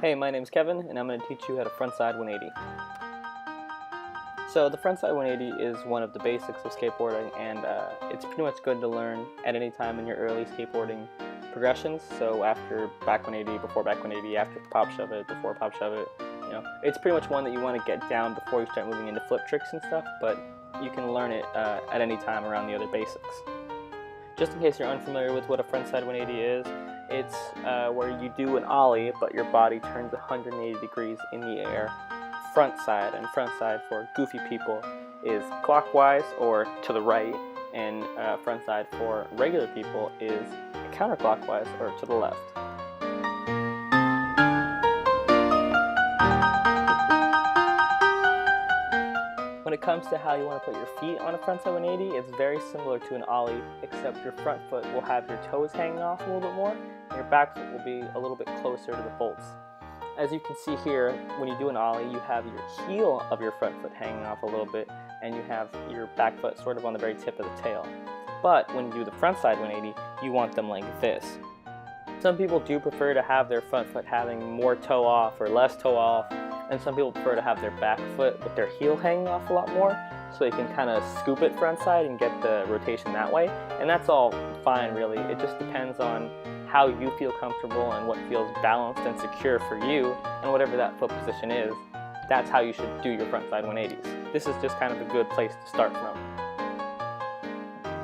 Hey, my name's Kevin, and I'm going to teach you how to frontside 180. So the frontside 180 is one of the basics of skateboarding, and it's pretty much good to learn at any time in your early skateboarding progressions. So after back 180, before back 180, after pop shove it, before pop shove it. It's pretty much one that you want to get down before you start moving into flip tricks and stuff, but you can learn it at any time around the other basics. Just in case you're unfamiliar with what a frontside 180 is, it's where you do an ollie, but your body turns 180 degrees in the air. Front side, and front side for goofy people is clockwise or to the right, and front side for regular people is counterclockwise or to the left. When it comes to how you want to put your feet on a frontside 180, it's very similar to an ollie, except your front foot will have your toes hanging off a little bit more, and your back foot will be a little bit closer to the bolts. As you can see here, when you do an ollie, you have your heel of your front foot hanging off a little bit, and you have your back foot sort of on the very tip of the tail. But when you do the frontside 180, you want them like this. Some people do prefer to have their front foot having more toe off or less toe off, and some people prefer to have their back foot with their heel hanging off a lot more, so they can kind of scoop it frontside and get the rotation that way. And that's all fine, really. It just depends on how you feel comfortable and what feels balanced and secure for you, and whatever that foot position is, that's how you should do your frontside 180s. This is just kind of a good place to start from.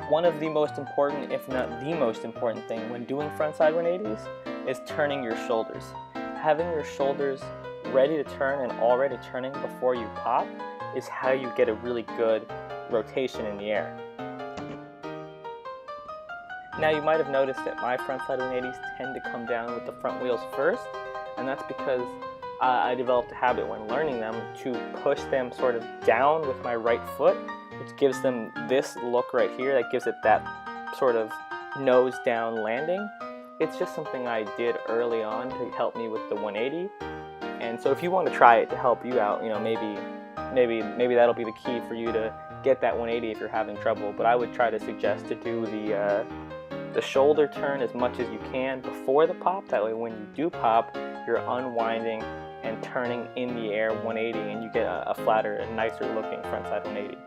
One of the most important, if not the most important thing when doing frontside 180s is turning your shoulders. Having your shoulders ready to turn and already turning before you pop is how you get a really good rotation in the air. Now you might have noticed that my frontside 180s tend to come down with the front wheels first, and that's because I developed a habit when learning them to push them sort of down with my right foot, which gives them this look right here, that gives it that sort of nose down landing. It's just something I did early on to help me with the 180, and so if you want to try it to help you out, maybe that'll be the key for you to get that 180 if you're having trouble. But I would try to suggest to do the shoulder turn as much as you can before the pop. That way when you do pop, you're unwinding and turning in the air 180, and you get a flatter and nicer looking frontside 180.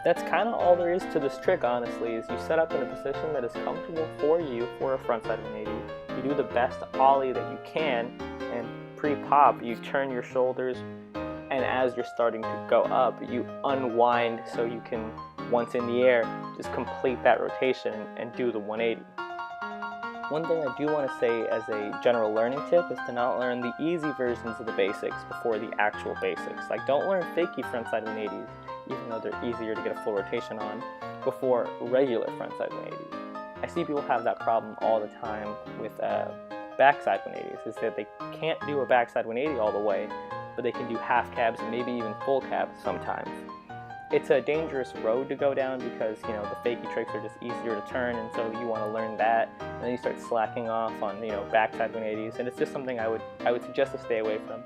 That's kind of all there is to this trick, honestly, is you set up in a position that is comfortable for you for a frontside 180. You do the best ollie that you can, and pre-pop you turn your shoulders, and as you're starting to go up, you unwind so you can, once in the air, just complete that rotation and do the 180. One thing I do want to say as a general learning tip is to not learn the easy versions of the basics before the actual basics. Like, don't learn fakey frontside 180s, even though they're easier to get a full rotation on, before regular frontside 180s. I see people have that problem all the time with backside 180s, is that they can't do a backside 180 all the way, but they can do half cabs and maybe even full cabs sometimes. It's a dangerous road to go down because, the fakey tricks are just easier to turn, and so you want to learn that, and then you start slacking off on, backside 180s, and it's just something I would suggest to stay away from.